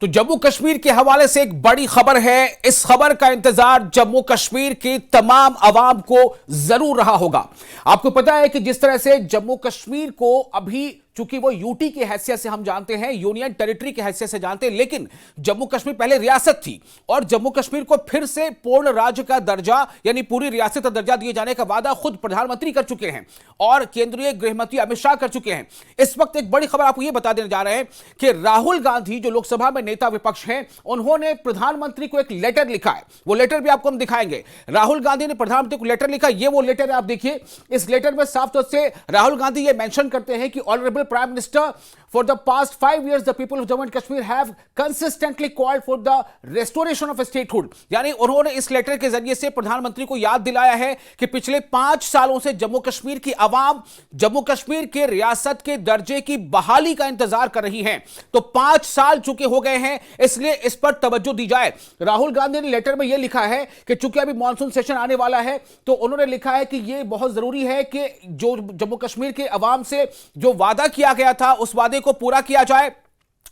तो जम्मू कश्मीर के हवाले से एक बड़ी खबर है। इस खबर का इंतजार जम्मू कश्मीर की तमाम अवाम को जरूर रहा होगा। आपको पता है कि जिस तरह से जम्मू कश्मीर को अभी, चूंकि वो यूटी की हैसियत से हम जानते हैं, यूनियन टेरिटरी की हैसियत से जानते हैं, लेकिन जम्मू कश्मीर पहले रियासत थी और जम्मू कश्मीर को फिर से पूर्ण राज्य का दर्जा यानी पूरी रियासत का दर्जा दिए जाने का वादा खुद प्रधानमंत्री कर चुके हैं और केंद्रीय गृह मंत्री अमित शाह कर चुके हैं। इस वक्त एक बड़ी खबर आपको यह बता देने जा रहे हैं कि राहुल गांधी जो लोकसभा में नेता विपक्ष हैं, उन्होंने प्रधानमंत्री को एक लेटर लिखा है। वो लेटर भी आपको हम दिखाएंगे। राहुल गांधी ने प्रधानमंत्री को लेटर लिखा। ये वो लेटर है, आप देखिए। इस लेटर में साफ तौर से राहुल गांधी ये मेंशन करते हैं कि honourable Prime Minister, for the past 5 years, the people of Jammu and Kashmir have consistently called for the restoration of statehood। यानी उन्होंने इस लेटर के जरिए से प्रधानमंत्री को याद दिलाया है कि पिछले 5 सालों से जम्मू कश्मीर की आवाम जम्मू कश्मीर के रियासत के दर्जे की बहाली का इंतजार कर रही है। तो 5 साल चुके हो गए हैं, इसलिए इस पर तवज्जो दी जाए। राहुल गांधी ने लेटर में यह लिखा है कि चूंकि अभी मॉनसून सेशन आने वाला है, तो उन्होंने लिखा है कि यह बहुत जरूरी है कि जो जम्मू कश्मीर के आवाम से जो वादा किया गया था उस वादे को पूरा किया जाए।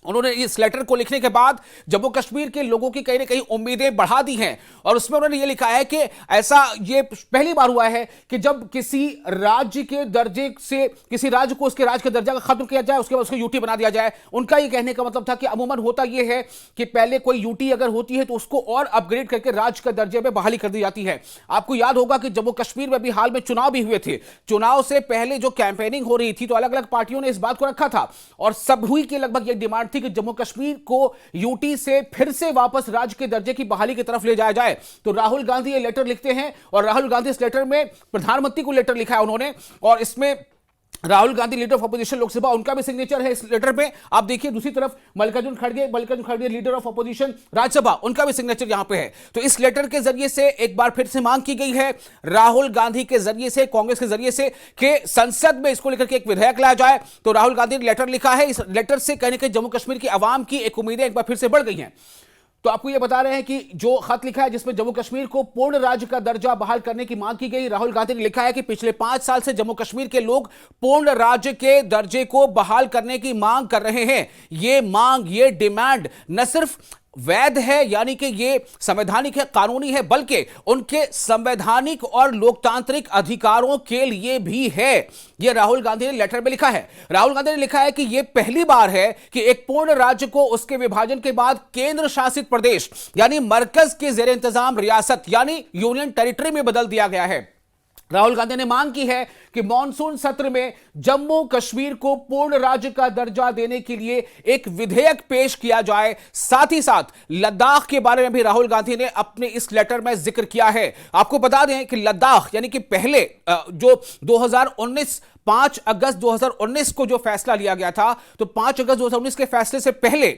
उन्होंने इस लेटर को लिखने के बाद जम्मू कश्मीर के लोगों की कहीं ना कहीं उम्मीदें बढ़ा दी हैं और उसमें उन्होंने ये लिखा है कि ऐसा ये पहली बार हुआ है कि जब किसी राज्य के दर्जे से किसी राज्य को उसके राज्य का दर्जा खत्म किया जाए, उसके बाद उसको यूटी बना दिया जाए। उनका ये कहने का मतलब था कि अमूमन होता यह है कि पहले कोई यूटी अगर होती है तो उसको और अपग्रेड करके राज्य का दर्जे में बहाली कर दी जाती है। आपको याद होगा कि जम्मू कश्मीर में भी हाल में चुनाव भी हुए थे। चुनाव से पहले जो कैंपेनिंग हो रही थी तो अलग अलग पार्टियों ने इस बात को रखा था और सब हुई की लगभग ये डिमांड थी कि जम्मू कश्मीर को यूटी से फिर से वापस राज्य के दर्जे की बहाली की तरफ ले जाया जाए। तो राहुल गांधी ये लेटर लिखते हैं और राहुल गांधी इस लेटर में प्रधानमंत्री को लेटर लिखा है उन्होंने, और इसमें Rahul Gandhi leader of opposition Lok Sabha, उनका भी सिग्नेचर है इस लेटर में। आप देखिए दूसरी तरफ मल्लिकार्जुन खड़गे लीडर ऑफ अपोजिशन राज्यसभा, उनका भी सिग्नेचर यहां पे है। तो इस लेटर के जरिए से एक बार फिर से मांग की गई है राहुल गांधी के जरिए से, कांग्रेस के जरिए से, कि संसद में इसको लेकर के एक विधेयक लाया जाए। तो राहुल गांधी ने लेटर लिखा है। इस लेटर से कहने के जम्मू कश्मीर की आवाम की एक उम्मीदें एक बार फिर से बढ़ गई हैं। तो आपको यह बता रहे हैं कि जो खत लिखा है जिसमें जम्मू कश्मीर को पूर्ण राज्य का दर्जा बहाल करने की मांग की गई, राहुल गांधी ने लिखा है कि पिछले 5 साल से जम्मू कश्मीर के लोग पूर्ण राज्य के दर्जे को बहाल करने की मांग कर रहे हैं। ये मांग, ये डिमांड न सिर्फ वैध है यानी कि ये संवैधानिक है, कानूनी है, बल्कि उनके संवैधानिक और लोकतांत्रिक अधिकारों के लिए भी है। ये राहुल गांधी ने लेटर में लिखा है। राहुल गांधी ने लिखा है कि यह पहली बार है कि एक पूर्ण राज्य को उसके विभाजन के बाद केंद्र शासित प्रदेश यानी मरकज के जेर इंतजाम रियासत यानी यूनियन टेरिटरी में बदल दिया गया है। राहुल गांधी ने मांग की है कि मॉनसून सत्र में जम्मू कश्मीर को पूर्ण राज्य का दर्जा देने के लिए एक विधेयक पेश किया जाए। साथ ही साथ लद्दाख के बारे में भी राहुल गांधी ने अपने इस लेटर में जिक्र किया है। आपको बता दें कि लद्दाख यानी कि पहले जो 2019 5 अगस्त 2019 को जो फैसला लिया गया था, तो 5 अगस्त 2019 के फैसले से पहले,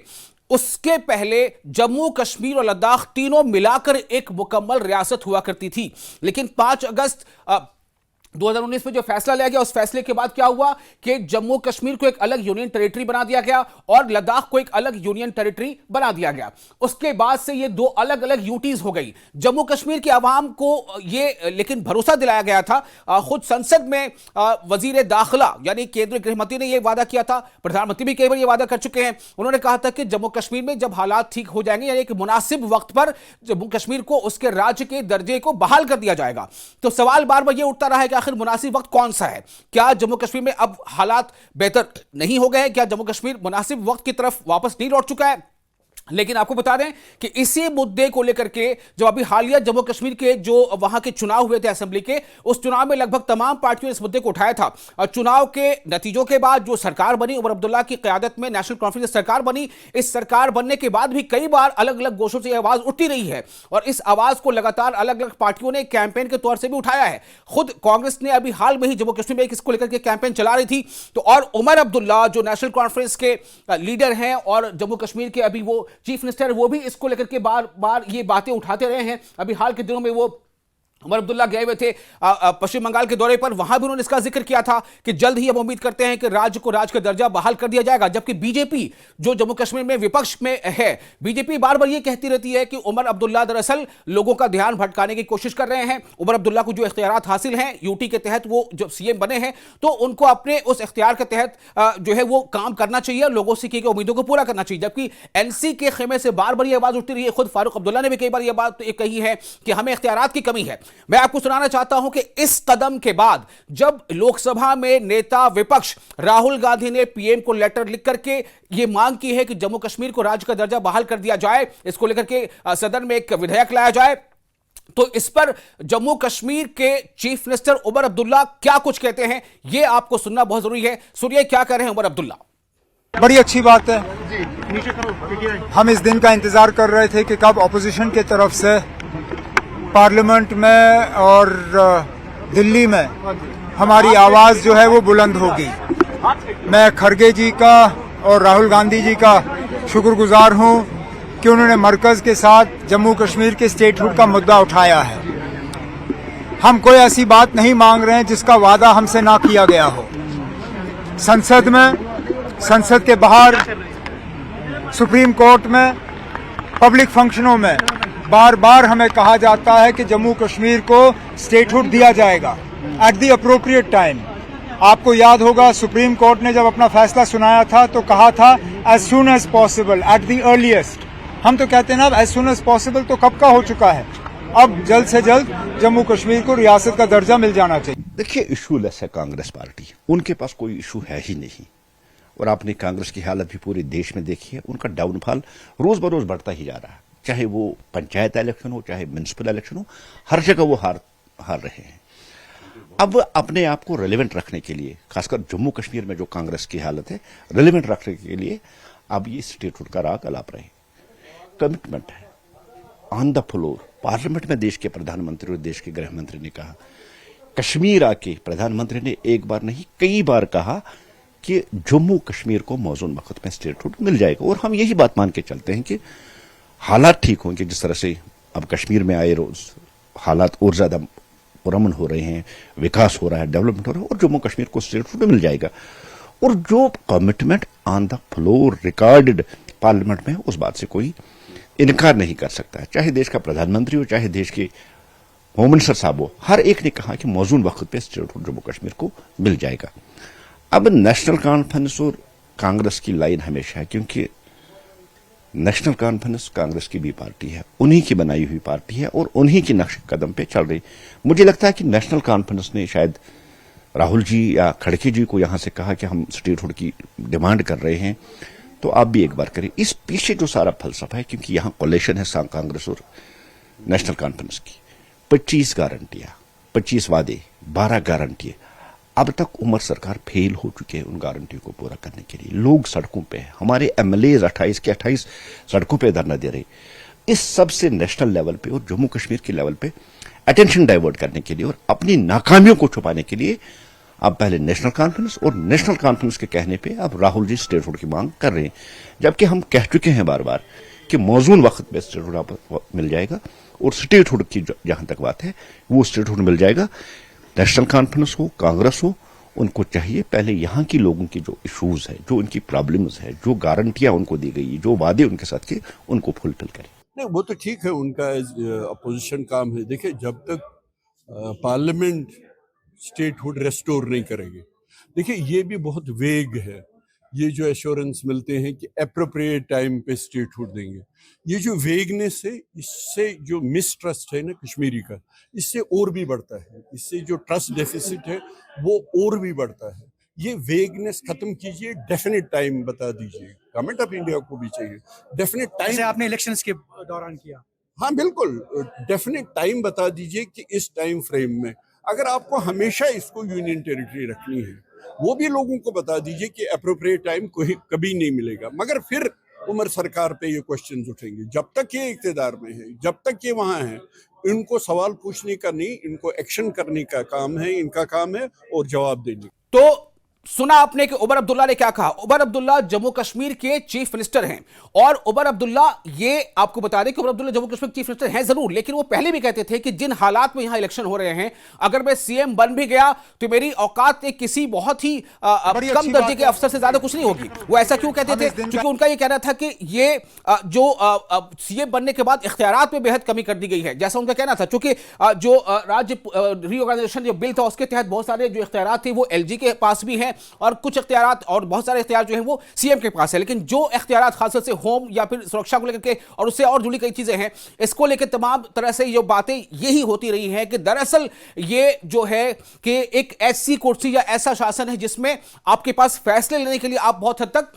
उसके पहले जम्मू कश्मीर और लद्दाख तीनों मिलाकर एक मुकम्मल रियासत हुआ करती थी। लेकिन 5 अगस्त 2019 में जो फैसला लिया गया, उस फैसले के बाद क्या हुआ कि जम्मू कश्मीर को एक अलग यूनियन टेरिटरी बना दिया गया और लद्दाख को एक अलग यूनियन टेरिटरी बना दिया गया। उसके बाद से ये दो अलग अलग यूटीज हो गई। जम्मू कश्मीर की आवाम को ये लेकिन भरोसा दिलाया गया था। खुद संसद में वजीर दाखिला यानी केंद्रीय गृह मंत्री ने यह वादा किया था, प्रधानमंत्री भी कई बार यह वादा कर चुके हैं। उन्होंने कहा था कि जम्मू कश्मीर में जब हालात ठीक हो जाएंगे यानी एक मुनासिब वक्त पर जम्मू कश्मीर को उसके राज्य के दर्जे को बहाल कर दिया जाएगा। तो सवाल बार बार यह उठता रहा है कि आखिर मुनासिब वक्त कौन सा है? क्या जम्मू कश्मीर में अब हालात बेहतर नहीं हो गए? क्या जम्मू कश्मीर मुनासिब वक्त की तरफ वापस नहीं लौट चुका है? लेकिन आपको बता दें कि इसी मुद्दे को लेकर के जब अभी हालिया जम्मू कश्मीर के जो वहां के चुनाव हुए थे असेंबली के, उस चुनाव में लगभग तमाम पार्टियों ने इस मुद्दे को उठाया था। और चुनाव के नतीजों के बाद जो सरकार बनी, उमर अब्दुल्ला की क़यादत में नेशनल कॉन्फ्रेंस सरकार बनी, इस सरकार बनने के बाद भी कई बार अलग अलग गोशों से यह आवाज उठती रही है और इस आवाज को लगातार अलग अलग पार्टियों ने कैंपेन के तौर से भी उठाया है। खुद कांग्रेस ने अभी हाल में ही जम्मू कश्मीर में इसको लेकर के कैंपेन चला रही थी। तो और उमर अब्दुल्ला जो नेशनल कॉन्फ्रेंस के लीडर हैं और जम्मू कश्मीर के अभी वो चीफ मिनिस्टर, वो भी इसको लेकर के बार बार ये बातें उठाते रहे हैं। अभी हाल के दिनों में वो उमर अब्दुल्ला गए हुए थे पश्चिम बंगाल के दौरे पर, वहां भी उन्होंने इसका जिक्र किया था कि जल्द ही हम उम्मीद करते हैं कि राज्य को राज्य का दर्जा बहाल कर दिया जाएगा। जबकि बीजेपी जो जम्मू कश्मीर में विपक्ष में है, बीजेपी बार बार यह कहती रहती है कि उमर अब्दुल्ला दरअसल लोगों का ध्यान भटकाने की कोशिश कर रहे हैं। उमर अब्दुल्ला को जो इख्तियारात हासिल हैं यूटी के तहत, वो जब सीएम बने हैं तो उनको अपने उस इख्तियार के तहत जो है वो काम करना चाहिए और लोगों से की गई उम्मीदों को पूरा करना चाहिए। जबकि एनसी के खेमे से बार बार यह आवाज उठती रही है, खुद फारूक अब्दुल्ला ने भी कई बार यह बात कही है कि हमें इख्तियारात की कमी है। मैं आपको सुनाना चाहता हूं कि इस कदम के बाद जब लोकसभा में नेता विपक्ष राहुल गांधी ने पीएम को लेटर लिख करके यह मांग की है कि जम्मू कश्मीर को राज्य का दर्जा बहाल कर दिया जाए, इसको लेकर के सदन में एक विधेयक लाया जाए, तो इस पर जम्मू कश्मीर के चीफ मिनिस्टर उमर अब्दुल्ला क्या कुछ कहते हैं, यह आपको सुनना बहुत जरूरी है। सुनिए क्या कह रहे हैं उमर अब्दुल्ला। बड़ी अच्छी बात है, हम इस दिन का इंतजार कर रहे थे कि कब अपोजिशन की तरफ से पार्लियामेंट में और दिल्ली में हमारी आवाज जो है वो बुलंद होगी। मैं खड़गे जी का और राहुल गांधी जी का शुक्रगुजार हूं कि उन्होंने मरकज के साथ जम्मू कश्मीर के स्टेटहुड का मुद्दा उठाया है। हम कोई ऐसी बात नहीं मांग रहे हैं जिसका वादा हमसे ना किया गया हो। संसद में, संसद के बाहर, सुप्रीम कोर्ट में, पब्लिक फंक्शनों में बार बार हमें कहा जाता है कि जम्मू कश्मीर को स्टेटहुड दिया जाएगा एट द अप्रोप्रिएट टाइम। आपको याद होगा सुप्रीम कोर्ट ने जब अपना फैसला सुनाया था तो कहा था as soon as possible, at the earliest. हम तो कहते हैं ना, एज सून एज पॉसिबल तो कब का हो चुका है, अब जल्द से जल्द जम्मू कश्मीर को रियासत का दर्जा मिल जाना चाहिए। देखिए, इशू लेस है कांग्रेस पार्टी, उनके पास कोई इशू है ही नहीं। और आपने कांग्रेस की हालत भी पूरे देश में देखी है, उनका डाउनफॉल रोज बरोज बढ़ता ही जा रहा है। चाहे वो पंचायत इलेक्शन हो, चाहे म्युनिसिपल इलेक्शन हो, हर जगह वो हार रहे हैं। अब अपने आप को रेलेवेंट रखने के लिए, खासकर जम्मू कश्मीर में जो कांग्रेस की हालत है, रेलेवेंट रखने के लिए अब ये स्टेटहुड का राग अलाप रहे। कमिटमेंट है ऑन द फ्लोर। पार्लियामेंट में देश के प्रधानमंत्री और देश के गृह मंत्री ने कहा, कश्मीर आके प्रधानमंत्री ने एक बार नहीं कई बार कहा कि जम्मू कश्मीर को मौजूद वक्त में स्टेटहुड मिल जाएगा। और हम यही बात मान के चलते हैं कि हालात ठीक होंगे, जिस तरह से अब कश्मीर में आए रोज हालात और ज्यादा पुरअमन हो रहे हैं, विकास हो रहा है, डेवलपमेंट हो रहा है, और जम्मू कश्मीर को स्टेटहुड मिल जाएगा। और जो commitment on the floor recorded parliament में, उस बात से कोई इनकार नहीं कर सकता है। चाहे देश का प्रधानमंत्री हो, चाहे देश के होम मिनिस्टर साहब हो, हर एक ने कहा कि मौजूद वक्त पे स्टेटहुड जम्मू कश्मीर को मिल जाएगा। अब नेशनल कॉन्फ्रेंस और कांग्रेस की लाइन हमेशा है, क्योंकि नेशनल कॉन्फ्रेंस कांग्रेस की भी पार्टी है, उन्हीं की बनाई हुई पार्टी है और उन्हीं के नक्शे कदम पे चल रही। मुझे लगता है कि नेशनल कॉन्फ्रेंस ने शायद राहुल जी या खड़गे जी को यहां से कहा कि हम स्टेटहुड की डिमांड कर रहे हैं, तो आप भी एक बार करें। इस पीछे जो सारा फलसफा है, क्योंकि यहां कोलेशन है कांग्रेस और नेशनल कॉन्फ्रेंस की, 25 गारंटियां, 25 वादे, 12 गारंटियां। अब तक उमर सरकार फेल हो चुके हैं उन गारंटियों को पूरा करने के लिए। लोग सड़कों पे हैं, हमारे एमएलए 28 के 28 सड़कों पे धरना दे रहे। इस सब से नेशनल लेवल पे और जम्मू कश्मीर के लेवल पे अटेंशन डाइवर्ट करने के लिए और अपनी नाकामियों को छुपाने के लिए अब पहले नेशनल कॉन्फ्रेंस और नेशनल कॉन्फ्रेंस के कहने पे अब राहुल जी स्टेटहुड की मांग कर रहे हैं। जबकि हम कह चुके हैं बार बार कि मौजूद वक्त में स्टेटहुड मिल जाएगा, और स्टेटहुड की जहां तक बात है वो स्टेटहुड मिल जाएगा। नेशनल कॉन्फ्रेंस हो, कांग्रेस हो, उनको चाहिए पहले यहाँ की लोगों की जो इश्यूज है, जो उनकी प्रॉब्लम्स है, जो गारंटियां उनको दी गई, जो वादे उनके साथ के, उनको फुलफिल करें। नहीं, वो तो ठीक है, उनका अपोजिशन काम है। देखिए, जब तक पार्लियामेंट स्टेटहुड रेस्टोर नहीं करेंगे, देखिए ये भी बहुत वेग है। ये जो एश्योरेंस मिलते हैं कि एप्रोप्रिएट टाइम पे स्टेटहुड देंगे, ये जो वेगनेस है, इससे जो मिसट्रस्ट है ना कश्मीरी का, इससे और भी बढ़ता है। इससे जो ट्रस्ट डेफिसिट है वो और भी बढ़ता है। ये वेगनेस खत्म कीजिए, डेफिनेट टाइम बता दीजिए। गवर्नमेंट ऑफ इंडिया को भी चाहिए डेफिनेट टाइम। जैसे आपने इलेक्शंस के दौरान किया। हाँ बिल्कुल, डेफिनेट टाइम बता दीजिए कि इस टाइम फ्रेम में, अगर आपको हमेशा इसको यूनियन टेरिटरी रखनी है, वो भी लोगों को बता दीजिए कि अप्रोप्रिएट टाइम कभी नहीं मिलेगा। मगर फिर उमर सरकार पे ये क्वेश्चंस उठेंगे। जब तक ये इख्तिदार में है, जब तक ये वहां है, इनको सवाल पूछने का नहीं, इनको एक्शन करने का काम है, इनका काम है, और जवाब देने। तो सुना आपने कि उमर अब्दुल्ला ने क्या कहा। उमर अब्दुल्ला जम्मू कश्मीर के चीफ मिनिस्टर हैं और उमर अब्दुल्ला, ये आपको बता दें कि उमर अब्दुल्ला जम्मू कश्मीर के चीफ मिनिस्टर हैं जरूर, लेकिन वो पहले भी कहते थे कि जिन हालात में यहां इलेक्शन हो रहे हैं, अगर मैं सीएम बन भी गया तो मेरी औकात एक किसी बहुत ही कम दर्जे के अफसर से ज्यादा कुछ नहीं होगी। वो ऐसा क्यों कहते थे? क्योंकि उनका ये कहना था कि ये जो सीएम बनने के बाद इख्तियारात में बेहद कमी कर दी गई है, जैसा उनका कहना था। चूंकि जो राज्य रीऑर्गेनाइजेशन जो बिल था उसके तहत बहुत सारे जो इख्तियारात थे वो एलजी के पास भी हैं और कुछ इख्तियारात और बहुत सारे इख्तियार जो है वो सीएम के पास है, लेकिन जो इख्तियारात खासतौर से होम या फिर सुरक्षा को लेकर के और उससे और जुड़ी कई चीजें हैं, इसको लेकर तमाम तरह से ये बातें यही होती रही हैं कि दरअसल ये जो है कि एक ऐसी कुर्सी या ऐसा शासन है जिसमें आपके पास फैसले लेने के लिए आप बहुत हद तक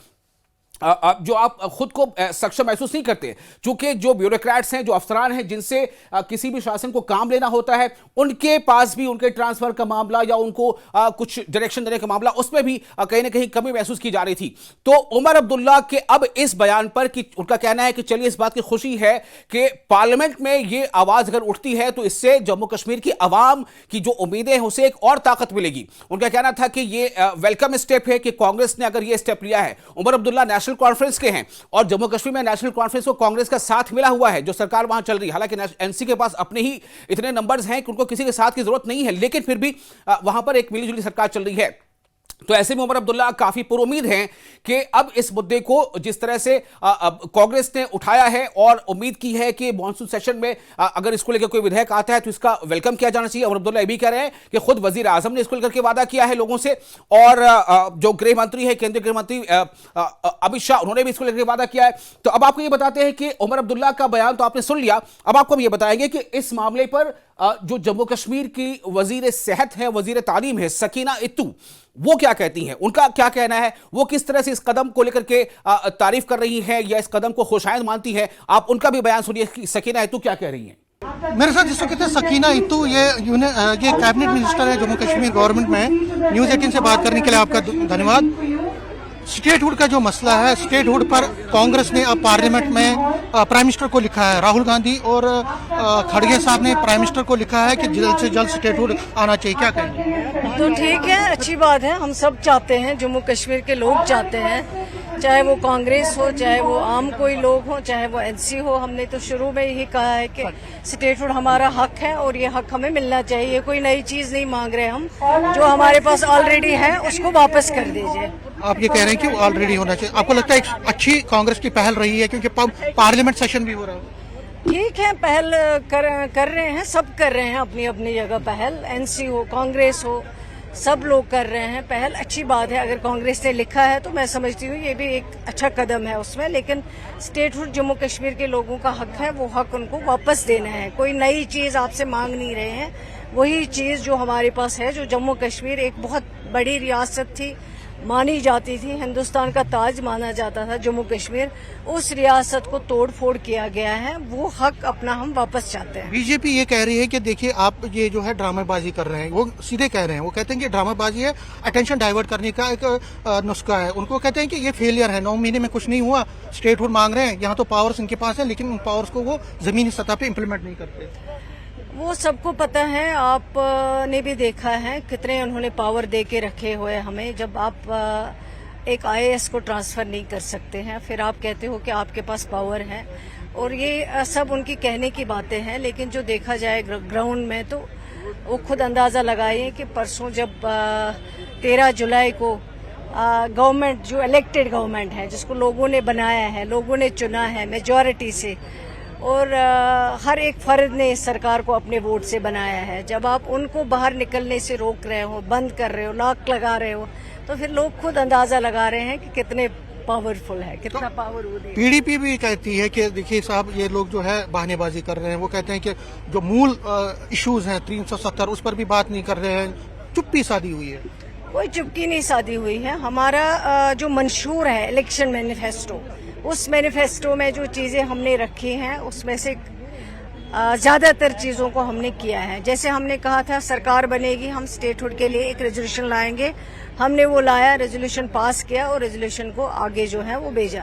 जो आप खुद को सक्षम महसूस नहीं करते, क्योंकि जो ब्यूरोक्रेट्स हैं, जो अफसरान हैं, जिनसे किसी भी शासन को काम लेना होता है, उनके पास भी उनके ट्रांसफर का मामला या उनको कुछ डायरेक्शन देने का मामला, उसमें भी कहीं ना कहीं कमी महसूस की जा रही थी। तो उमर अब्दुल्ला के अब इस बयान पर कि उनका कहना है कि चलिए इस बात की खुशी है कि पार्लियामेंट में ये आवाज अगर उठती है तो इससे जम्मू कश्मीर की आवाम की जो उम्मीदें हैं उसे एक और ताकत मिलेगी। उनका कहना था कि ये वेलकम स्टेप है कि कांग्रेस ने अगर ये स्टेप लिया है। उमर अब्दुल्ला नेशनल कॉन्फ्रेंस के हैं और जम्मू कश्मीर में नेशनल कॉन्फ्रेंस को कांग्रेस का साथ मिला हुआ है जो सरकार वहां चल रही है। हालांकि एनसी के पास अपने ही इतने नंबर्स हैं कि उनको किसी के साथ की जरूरत नहीं है, लेकिन फिर भी वहां पर एक मिलीजुली सरकार चल रही है। तो ऐसे में उमर अब्दुल्ला काफी पुरुमीद हैं कि अब इस मुद्दे को जिस तरह से कांग्रेस ने उठाया है और उम्मीद की है कि मॉनसून सेशन में अगर इसको लेकर कोई विधेयक आता है तो इसका वेलकम किया जाना चाहिए। उमर अब्दुल्ला ये भी कह रहे हैं कि खुद वजीर आजम ने इसको लेकर के वादा किया है लोगों से और जो गृह मंत्री है, केंद्रीय गृह मंत्री अमित शाह, उन्होंने भी इसको लेकर वादा किया है। तो अब आपको ये बताते हैं कि उमर अब्दुल्ला का बयान तो आपने सुन लिया, अब आपको हम ये बताएंगे कि इस मामले पर जो जम्मू कश्मीर की वजीर सेहत है, वजीर तालीम है, सकीना इत्तू, वो क्या कहती हैं, उनका क्या कहना है, वो किस तरह से इस कदम को लेकर के तारीफ कर रही हैं या इस कदम को खुशायद मानती हैं। आप उनका भी बयान सुनिए कि सकीना इत्तू क्या कह रही हैं। मेरे साथ जिसको कहते हैं सकीना इत्तू, ये कैबिनेट मिनिस्टर है जम्मू कश्मीर गवर्नमेंट में। न्यूज़ 18 से बात करने के लिए आपका धन्यवाद। स्टेटहुड का जो मसला है, स्टेटहुड पर कांग्रेस ने अब पार्लियामेंट में प्राइम मिनिस्टर को लिखा है। राहुल गांधी और खड़गे साहब ने प्राइम मिनिस्टर को लिखा है कि जल्द से जल्द स्टेटहुड आना चाहिए। क्या कहेंगे? तो ठीक है, अच्छी बात है, हम सब चाहते हैं, जम्मू कश्मीर के लोग चाहते हैं, चाहे वो कांग्रेस हो, चाहे वो आम कोई लोग हो, चाहे वो एनसी हो। हमने तो शुरू में यही कहा है कि स्टेटहुड हमारा हक है और ये हक हमें मिलना चाहिए। कोई नई चीज नहीं मांग रहे हम, जो हमारे पास ऑलरेडी है उसको वापस कर दीजिए। आप ये कह रहे हैं कि वो ऑलरेडी होना चाहिए। आपको लगता है एक अच्छी कांग्रेस की पहल रही है क्योंकि पार्लियामेंट सेशन भी हो रहा है? ठीक है, पहल कर रहे हैं, सब कर रहे हैं अपनी अपनी जगह पहल, एनसी हो, कांग्रेस हो, सब लोग कर रहे हैं पहल। अच्छी बात है, अगर कांग्रेस ने लिखा है तो मैं समझती हूँ ये भी एक अच्छा कदम है उसमें। लेकिन स्टेटहुड जम्मू कश्मीर के लोगों का हक है, वो हक उनको वापस देना है। कोई नई चीज आपसे मांग नहीं रहे हैं, वही चीज जो हमारे पास है। जो जम्मू कश्मीर एक बहुत बड़ी रियासत थी, मानी जाती थी, हिंदुस्तान का ताज माना जाता था जम्मू कश्मीर, उस रियासत को तोड़ फोड़ किया गया है। वो हक अपना हम वापस चाहते हैं। बीजेपी ये कह रही है कि देखिए आप ये जो है ड्रामेबाजी कर रहे हैं, वो सीधे कह रहे हैं, वो कहते हैं कि ड्रामेबाजी है, अटेंशन डाइवर्ट करने का एक नुस्खा है। उनको कहते हैं कि ये फेलियर है, 9 महीने में कुछ नहीं हुआ, स्टेटहुड मांग रहे हैं, यहाँ तो पावर्स इनके पास है लेकिन उन पावर्स को वो जमीनी सतह पे इम्प्लीमेंट नहीं करते। वो सबको पता है, आपने भी देखा है कितने उन्होंने पावर दे के रखे हुए हमें। जब आप एक आईएएस को ट्रांसफर नहीं कर सकते हैं, फिर आप कहते हो कि आपके पास पावर है, और ये सब उनकी कहने की बातें हैं। लेकिन जो देखा जाए ग्राउंड में तो वो खुद अंदाजा लगाइए कि परसों जब 13 जुलाई को गवर्नमेंट, जो इलेक्टेड गवर्नमेंट है, जिसको लोगों ने बनाया है, लोगों ने चुना है मेजॉरिटी से, और हर एक फर्द ने इस सरकार को अपने वोट से बनाया है, जब आप उनको बाहर निकलने से रोक रहे हो, बंद कर रहे हो, लॉक लगा रहे हो, तो फिर लोग खुद अंदाजा लगा रहे हैं कि कितने पावरफुल है, कितना पावर वो दे। पीडीपी भी कहती है कि देखिए साहब, ये लोग जो है बहानेबाजी कर रहे हैं। वो कहते हैं कि जो मूल इश्यूज हैं 370 उस पर भी बात नहीं कर रहे हैं, चुप्पी साधी हुई है। कोई चुप्पी नहीं साधी हुई है। हमारा जो मंशूर है इलेक्शन मैनिफेस्टो, उस मैनिफेस्टो में जो चीजें हमने रखी हैं उसमें से ज्यादातर चीजों को हमने किया है। जैसे हमने कहा था सरकार बनेगी, हम स्टेटहुड के लिए एक रेजोल्यूशन लाएंगे, हमने वो लाया, रेजोल्यूशन पास किया और रेजोल्यूशन को आगे जो है वो भेजा।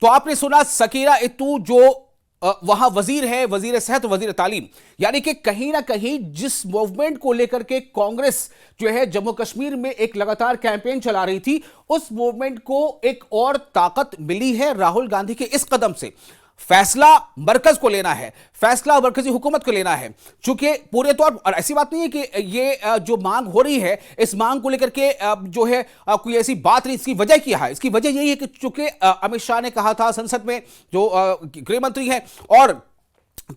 तो आपने सुना सकीना इत्तू जो वहां वजीर है, वजीर सेहत, वजीर तालीम। यानी कि कहीं ना कहीं जिस मूवमेंट को लेकर के कांग्रेस जो है जम्मू कश्मीर में एक लगातार कैंपेन चला रही थी, उस मूवमेंट को एक और ताकत मिली है राहुल गांधी के इस कदम से। फैसला मरकज को लेना है, फैसला मरकजी हुकूमत को लेना है, चूंकि पूरे तौर और ऐसी बात नहीं है कि ये जो मांग हो रही है, इस मांग को लेकर के जो है कोई ऐसी बात नहीं। इसकी वजह क्या है? इसकी वजह यही है कि चूंकि अमित शाह ने कहा था संसद में, जो गृह मंत्री हैं, और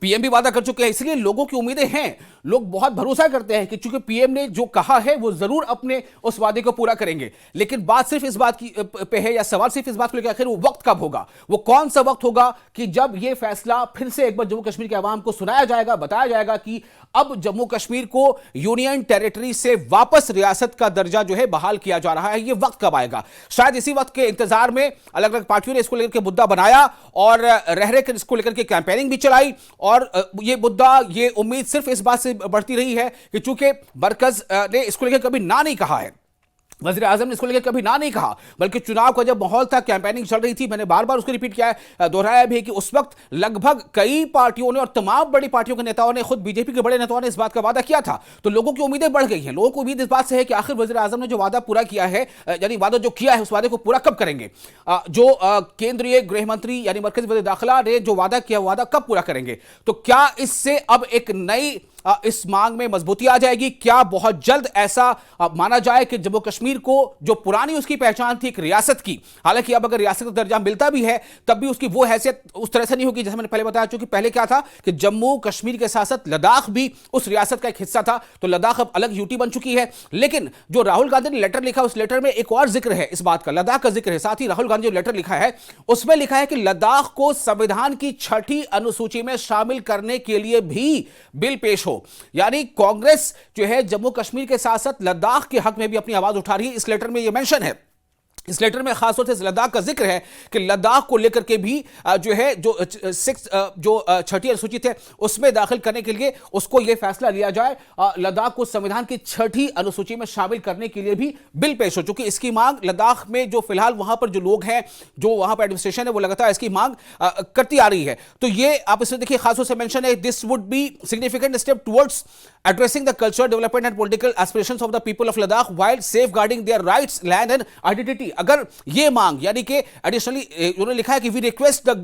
पीएम भी वादा कर चुके हैं, इसलिए लोगों की उम्मीदें हैं, लोग बहुत भरोसा करते हैं कि चूंकि पीएम ने जो कहा है वो जरूर अपने उस वादे को पूरा करेंगे। लेकिन बात सिर्फ इस बात की पे है, या सवाल सिर्फ इस बात को लेकर आखिर वो वक्त कब होगा, वो कौन सा वक्त होगा कि जब ये फैसला फिर से एक बार जम्मू कश्मीर के अवाम को सुनाया जाएगा, बताया जाएगा कि अब जम्मू कश्मीर को यूनियन टेरिटरी से वापस रियासत का दर्जा जो है बहाल किया जा रहा है। ये वक्त कब आएगा? शायद इसी वक्त के इंतजार में अलग अलग पार्टियों ने इसको लेकर के मुद्दा बनाया और रह कर इसको लेकर के कैंपेनिंग भी चलाई, और ये मुद्दा, ये उम्मीद सिर्फ इस बात से बढ़ती रही है कि चूंकि मरकज ने इसको लेकर कभी ना नहीं कहा है, वज़ीर आज़म ने इसको लेकर कभी ना नहीं कहा, बल्कि चुनाव का जब माहौल था, कैंपेनिंग चल रही थी, मैंने बार बार उसको रिपीट किया है, दोहराया भी है कि उस वक्त लगभग कई पार्टियों ने और तमाम बड़ी पार्टियों के नेताओं ने, खुद बीजेपी के बड़े नेताओं ने इस बात का वादा किया था। तो लोगों की उम्मीदें बढ़ गई हैं। लोगों को उम्मीद इस बात से है कि आखिर वज़ीर आज़म ने जो वादा पूरा किया है, यानी वादा जो किया है, उस वादे को पूरा कब करेंगे? जो केंद्रीय गृह मंत्री यानी मरकजी वज़ीर दाखिला ने जो वादा किया, वादा कब पूरा करेंगे? तो क्या इससे अब एक नई इस मांग में मजबूती आ जाएगी? क्या बहुत जल्द ऐसा माना जाए कि जम्मू कश्मीर को, जो पुरानी उसकी पहचान थी एक रियासत की, हालांकि अब अगर रियासत का दर्जा मिलता भी है तब भी उसकी वो हैसियत उस तरह से नहीं होगी जैसे मैंने पहले बताया। चूंकि पहले क्या था कि जम्मू कश्मीर के साथ साथ लद्दाख भी उस रियासत का एक हिस्सा था, तो लद्दाख अब अलग यूटी बन चुकी है। लेकिन जो राहुल गांधी ने लेटर लिखा, उस लेटर में एक और जिक्र है इस बात का, लद्दाख का जिक्र है। साथ ही राहुल गांधी जो लेटर लिखा है उसमें लिखा है कि लद्दाख को संविधान की 6ठी अनुसूची में शामिल करने के लिए भी बिल पेश हो। यानी कांग्रेस जो है जम्मू कश्मीर के साथ साथ लद्दाख के हक में भी अपनी आवाज उठा रही है। इस लेटर में यह मेंशन है, इस लेटर में खासतौर से लद्दाख का जिक्र है कि लद्दाख को लेकर के भी जो है जो 6ठी अनुसूची है उसमें दाखिल करने के लिए उसको यह फैसला लिया जाए, लद्दाख को संविधान की 6ठी अनुसूची में शामिल करने के लिए भी बिल पेश हो। चूंकि इसकी मांग लद्दाख में जो फिलहाल वहां पर जो लोग हैं, जो वहां पर एडमिनिस्ट्रेशन है, वो लगातार इसकी मांग करती आ रही है। तो ये आप इसमें देखिए खासतौर से मेंशन है, this would be significant step towards addressing the culture, development and political aspirations of the people of Ladakh while safeguarding their rights, land and identity। अगर ये मांग, यानी कि एडिशनली उन्होंने लिखा है कि we request the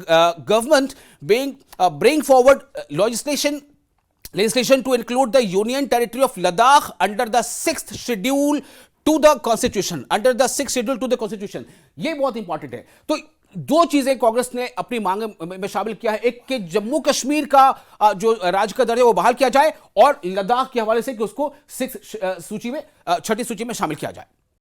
government bring forward legislation to include the union territory of Ladakh under the 6th schedule to the constitution, under the 6th schedule to the constitution। ये बहुत इंपॉर्टेंट है। तो दो चीजें कांग्रेस ने अपनी मांग में शामिल किया है, एक कि जम्मू कश्मीर का जो राज्य का दर्जा वो बहाल किया जाए, और लद्दाख के हवाले से कि उसको 6th सूची में, 6ठी सूची में शामिल किया जाए।